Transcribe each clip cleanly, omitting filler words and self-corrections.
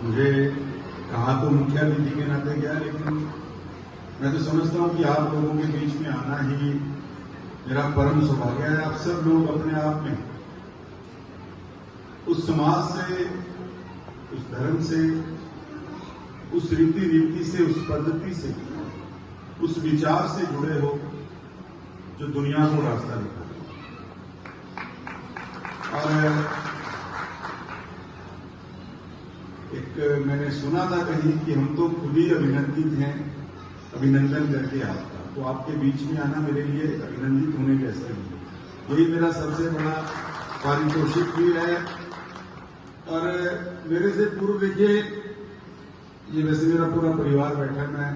मुझे कहा तो मुखिया विधि के नाते गया, लेकिन मैं तो समझता हूं कि आप लोगों के बीच में आना ही मेरा परम सौभाग्य है। आप सब लोग अपने आप में उस समाज से, उस धर्म से, उस रीति रीति से, उस पद्धति से, उस विचार से जुड़े हो जो दुनिया को रास्ता दिखा। और एक मैंने सुना था कहीं कि हम तो खुद ही अभिनंदित हैं, अभिनंदन करके आपका, तो आपके बीच में आना मेरे लिए अभिनंदित होने जैसा ही है। यही मेरा सबसे बड़ा पारितोषिक भी है। और मेरे से पूर्व देखिए, ये वैसे मेरा पूरा परिवार बैठा है, मैं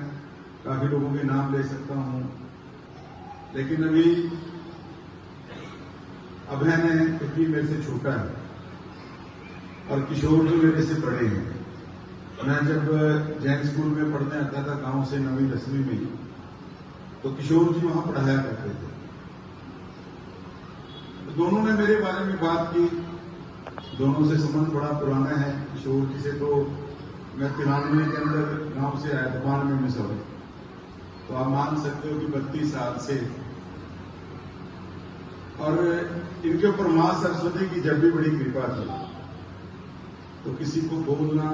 काफी लोगों के नाम ले सकता हूं, लेकिन अभी अभय ने क्योंकि मेरे से छोटा है और किशोर जो मेरे से बड़े हैं। मैं जब जैन स्कूल में पढ़ने आता था गांव से 9वीं 10वीं में, तो किशोर जी वहां पढ़ाया करते थे। तो दोनों ने मेरे बारे में बात की, दोनों से संबंध बड़ा पुराना है। किशोर जी से तो मैं 93 के अंदर गांव से आया, 92 में सॉरी, तो आप मान सकते हो कि 32 साल से। और इनके ऊपर मां सरस्वती की जब भी बड़ी कृपा थी, तो किसी को बोलना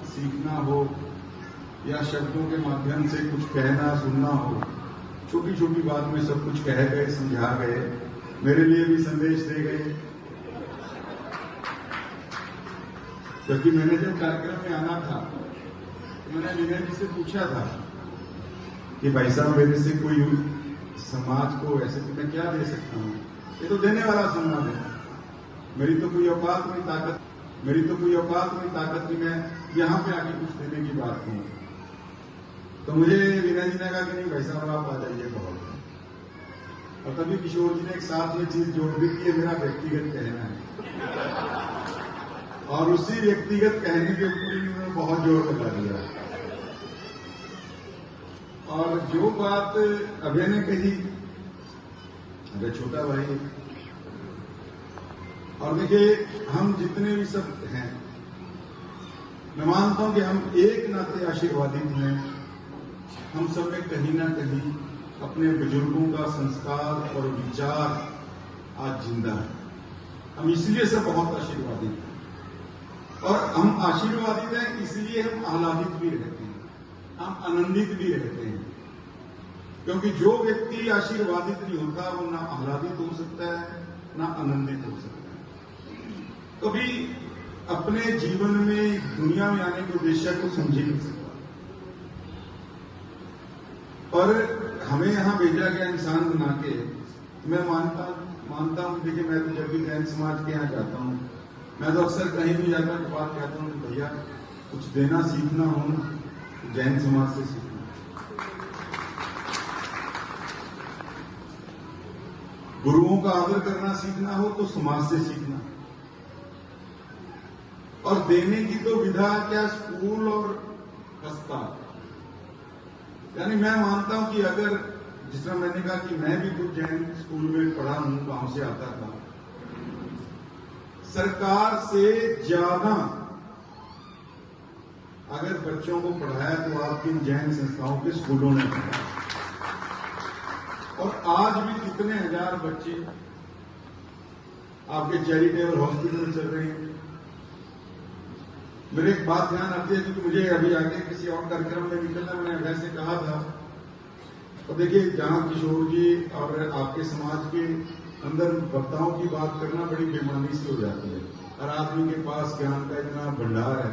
सीखना हो या शब्दों के माध्यम से कुछ कहना सुनना हो, छोटी छोटी बात में सब कुछ कह गए, समझा गए, मेरे लिए भी संदेश दे गए। क्योंकि मैंने जब कार्यक्रम में आना था, तो मैंने विनय जी से पूछा था कि भाई साहब मेरे से कोई समाज को ऐसे तो मैं क्या दे सकता हूँ, ये तो देने वाला समाज है, मेरी तो कोई औकात नहीं, ताकत नहीं मैं यहां पे आके कुछ देने की बात नहीं। तो मुझे विनय जी ने कहा कि नहीं भाई साहब आप आ जाइए, बहुत है। और तभी किशोर जी ने एक साथ में चीज जोड़ दी कि ये मेरा व्यक्तिगत कहना है, और उसी व्यक्तिगत कहने के ऊपर उन्होंने बहुत जोर लगा दिया। और जो बात अभय ने कही, अभय छोटा भाई, और देखिए हम जितने भी सब हैं, मैं मानता हूं कि हम एक नाते आशीर्वादित हैं। हम सब में कहीं ना कहीं अपने बुजुर्गों का संस्कार और विचार आज जिंदा है। हम इसलिए सब बहुत आशीर्वादित हैं, और हम आशीर्वादित हैं इसलिए हम आह्लादित भी रहते हैं, हम आनंदित भी रहते हैं। क्योंकि जो व्यक्ति आशीर्वादित नहीं होता वो ना आह्लादित हो सकता है, ना आनंदित हो सकता है। कभी अपने जीवन में दुनिया में आने के उद्देश्य को समझ नहीं सकता। और हमें यहां भेजा गया इंसान बना के, मैं मानता हूं। देखिए मैं तो जब भी जैन समाज के यहां जाता हूं, मैं तो अक्सर कहीं भी जाकर के बात कहता हूं कि भैया कुछ देना सीखना हो ना, जैन समाज से सीखना। गुरुओं का आदर करना सीखना हो तो समाज से सीखना। और देने की तो विधा क्या, स्कूल और अस्पताल। यानी मैं मानता हूं कि अगर, जिस तरह मैंने कहा कि मैं भी खुद जैन स्कूल में पढ़ा हूं, गांव से आता था, सरकार से ज्यादा अगर बच्चों को पढ़ाया तो आपकी जैन संस्थाओं के स्कूलों ने पढ़ाया। और आज भी कितने हजार बच्चे आपके चैरिटेबल हॉस्पिटल चल रहे हैं। मेरे एक बात ध्यान आती है, क्योंकि मुझे अभी आगे किसी और कार्यक्रम में निकलना, मैंने अभय से कहा था। और देखिए जहां किशोर जी और आपके समाज के अंदर वक्ताओं की बात करना बड़ी बेमानी से हो जाती है। हर आदमी के पास ज्ञान का इतना भंडार है,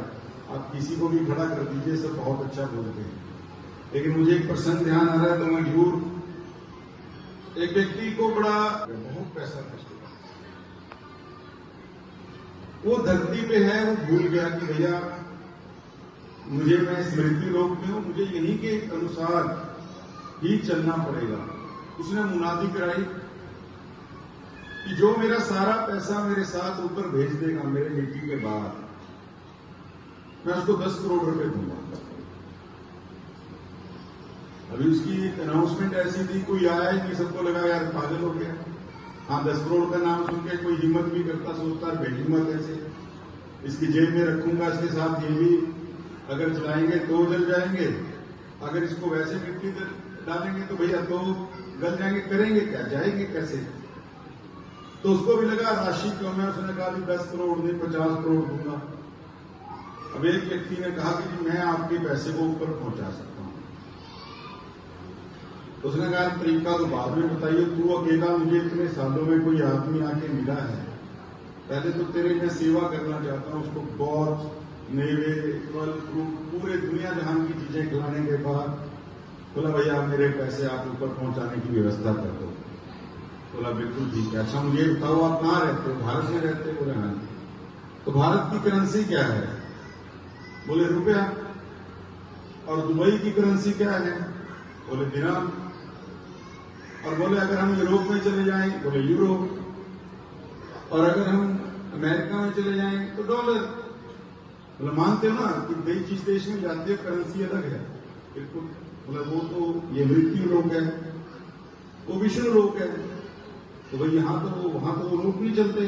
आप किसी को भी खड़ा कर दीजिए, सब बहुत अच्छा बोलते हैं। लेकिन मुझे एक प्रसंग ध्यान आ रहा है, तो मैं जरूर, एक व्यक्ति को बहुत पैसा खर्च, वो धरती पे है, वो भूल गया कि भैया मुझे, मैं स्मृति लोक में हूं, मुझे यहीं के अनुसार ही चलना पड़ेगा। उसने मुनादी कराई कि जो मेरा सारा पैसा मेरे साथ ऊपर भेज देगा मेरे मृत्यु के बाद, मैं उसको 10 करोड़ रुपए दूंगा। अभी उसकी अनाउंसमेंट ऐसी थी, कोई आया ही नहीं, सबको लगा यार पागल हो गया। हाँ, 10 करोड़ का नाम सुन के कोई हिम्मत भी करता, सोचता बेहिम्मत ऐसे, इसकी जेब में रखूंगा, इसके साथ ये भी अगर जलाएंगे तो जल जाएंगे, अगर इसको वैसे मिट्टी डालेंगे तो भैया तो गल जाएंगे, करेंगे क्या, जाएंगे कैसे? तो उसको भी लगा राशि क्यों है, उसने कहा कि 10 करोड़ नहीं 50 करोड़ दूंगा। अब एक व्यक्ति ने कहा कि मैं आपके पैसे को ऊपर पहुंचा सकता हूं। उसने कहा तरीका तो बाद में बताइए, तू अकेला मुझे इतने सालों में कोई आदमी आके मिला है, पहले तो तेरे मैं सेवा करना चाहता हूं, उसको बहुत मेवे फल फ्रूट पूरे दुनिया जहान की चीजें खिलाने के बाद बोला भैया मेरे पैसे आप ऊपर पहुंचाने की व्यवस्था कर दो। बोला बिल्कुल ठीक है। अच्छा मुझे बताओ आप कहाँ रहते हो? भारत में रहते हो? बोले हाँ। तो भारत की करेंसी क्या है? बोले रुपया। और दुबई की करेंसी क्या है? बोले दिनार। और बोले अगर हम यूरोप में चले जाएं, बोले यूरो। और अगर हम अमेरिका में चले जाएं तो डॉलर। बोले मानते हो ना कि जिस देश में जाती है करेंसी अलग है? बिल्कुल। बोले वो तो ये मृत्यु लोक है, वो विष्णु लोक है, तो भाई वहां तो वो नोट नहीं चलते।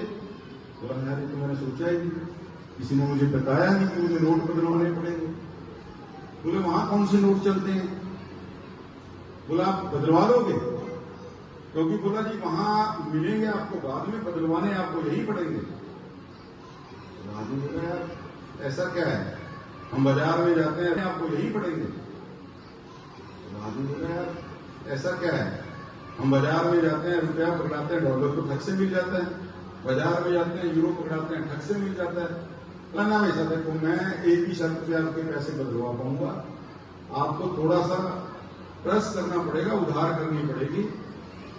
बोला यार तो मैंने सोचा ही नहीं, किसी ने मुझे बताया नहीं कि मुझे नोट बदलवाने पड़ेंगे। बोले वहां कौन से नोट चलते हैं? बोला आप बदलवा लोगे? क्योंकि बोला जी वहां मिलेंगे आपको बाद में, बदलवाने आपको यही पड़ेंगे। आदमी बोला यार ऐसा क्या है, हम बाजार में जाते हैं आपको यही पड़ेंगे। आदमी बोला यार ऐसा क्या है, हम बाजार में जाते हैं रुपया पकड़ाते हैं, डॉलर तो ठग से मिल जाता है, बाजार में जाते हैं यूरो पकड़ाते हैं ठग से मिल जाता है। ना वैसा देखो मैं एक ही शर्त पे आपके पैसे बदलवा पाऊंगा, आपको थोड़ा सा प्रेस करना पड़ेगा, उधार करनी पड़ेगी,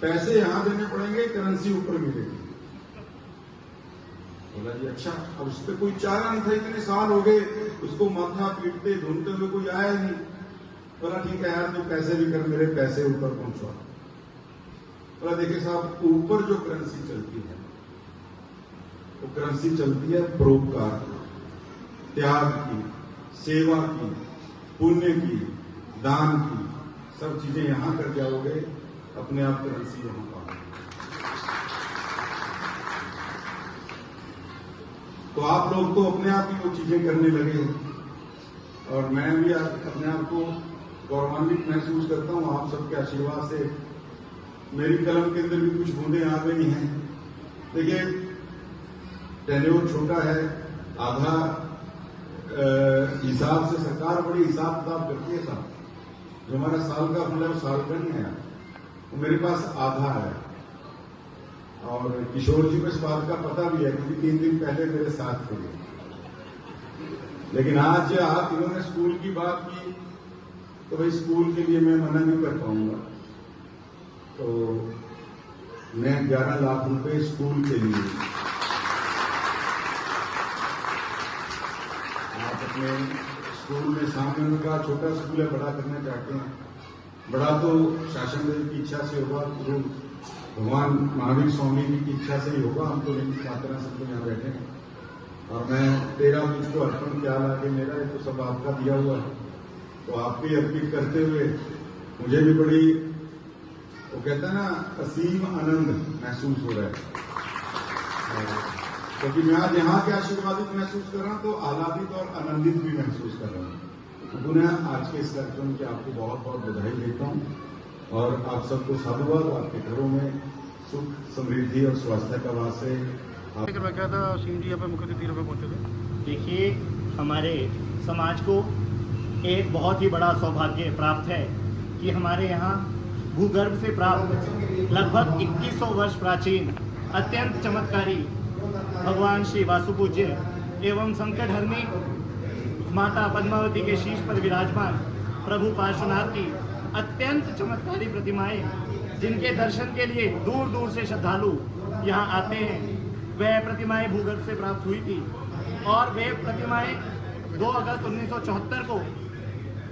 पैसे यहां देने पड़ेंगे, करेंसी ऊपर मिलेगी। बोला जी अच्छा। अब उस पर कोई चारा नहीं था, इतने साल हो गए उसको माथा पीटते ढूंढते हुए कोई आया नहीं। बोला ठीक है यार तो पैसे भी कर, मेरे पैसे ऊपर पहुंचवा। बोला देखिए साहब ऊपर जो करेंसी चलती है वो करेंसी चलती है परोपकार की, त्याग की, सेवा की, पुण्य की, दान की, सब चीजें यहां कर जाओगे अपने आप करेंसी यहां पाओगे। तो आप लोग तो अपने आप ही वो चीजें करने लगे और मैं भी अपने आप को गौरवान्वित महसूस करता हूं। आप सबके आशीर्वाद से मेरी कलम के अंदर भी कुछ बूंदें आ गई हैं। देखिए टेन्योर छोटा है, आधा हिसाब से सरकार बड़ी हिसाब किताब करती है साहब, जो हमारा साल का फंड है वो साल का नहीं है, वो मेरे पास आधा है। और किशोर जी को इस बात का पता भी है क्योंकि 3 दिन पहले मेरे साथ थे। लेकिन आज इन्होंने स्कूल की बात की तो भाई स्कूल के लिए मैं मना नहीं कर पाऊंगा, तो मैं 11 लाख रुपए स्कूल के लिए आप अपने स्कूल में सामने उनका छोटा स्कूल है, बड़ा करना चाहते हैं। बड़ा तो शासन देव की इच्छा से होगा, गुरु भगवान महावीर स्वामी जी की इच्छा से ही होगा। हम तो निमित्त मात्रा सब तो यहाँ बैठे हैं और मैं 13 मुझको अर्पण क्या लाके मेरा ये तो सब आपका दिया हुआ है, तो आपको अर्पित करते हुए मुझे भी बड़ी वो कहता है ना असीम आनंद महसूस हो रहा है, क्योंकि मैं आज यहाँ के आशीर्वादित महसूस कर रहा हूँ तो आह्लादित और आनंदित भी महसूस कर रहा हूँ। पुनः आज के इस कार्यक्रम की आपको बहुत बहुत बधाई देता हूँ और आप सबको साधुवाद, आपके घरों में सुख समृद्धि और स्वास्थ्य का वास है। मैं क्या था सिंह जी यहाँ पे मुख्य अतिथि पे पहुंचे थे। देखिए हमारे समाज को एक बहुत ही बड़ा सौभाग्य प्राप्त है कि हमारे यहाँ भूगर्भ से प्राप्त लगभग 2100 वर्ष प्राचीन अत्यंत चमत्कारी भगवान श्री वासुपूज्य एवं संकटहरणी माता पद्मावती के शीश पर विराजमान प्रभु पार्श्वनाथ की अत्यंत चमत्कारी प्रतिमाएं, जिनके दर्शन के लिए दूर दूर से श्रद्धालु यहाँ आते हैं, वह प्रतिमाएं भूगर्भ से प्राप्त हुई थी और वे प्रतिमाएं 2 अगस्त 1974 को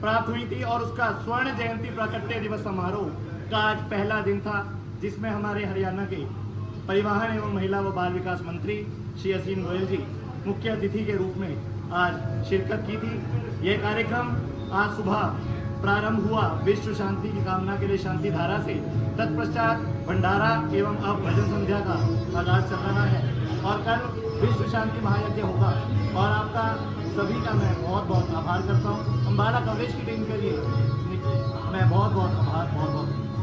प्राप्त हुई थी और उसका स्वर्ण जयंती प्राकट्य दिवस समारोह का आज पहला दिन था, जिसमें हमारे हरियाणा के परिवहन एवं महिला व बाल विकास मंत्री श्री असीम गोयल जी मुख्य अतिथि के रूप में आज शिरकत की थी। यह कार्यक्रम आज सुबह प्रारंभ हुआ विश्व शांति की कामना के लिए शांति धारा से, तत्पश्चात भंडारा एवं अब भजन संध्या का आगाज चल रहा है और कल विश्व शांति महायज्ञ होगा। और आपका सभी का मैं बहुत बहुत आभार करता हूँ। अम्बाला कवरेज की टीम के लिए मैं बहुत बहुत आभार बहुत बहुत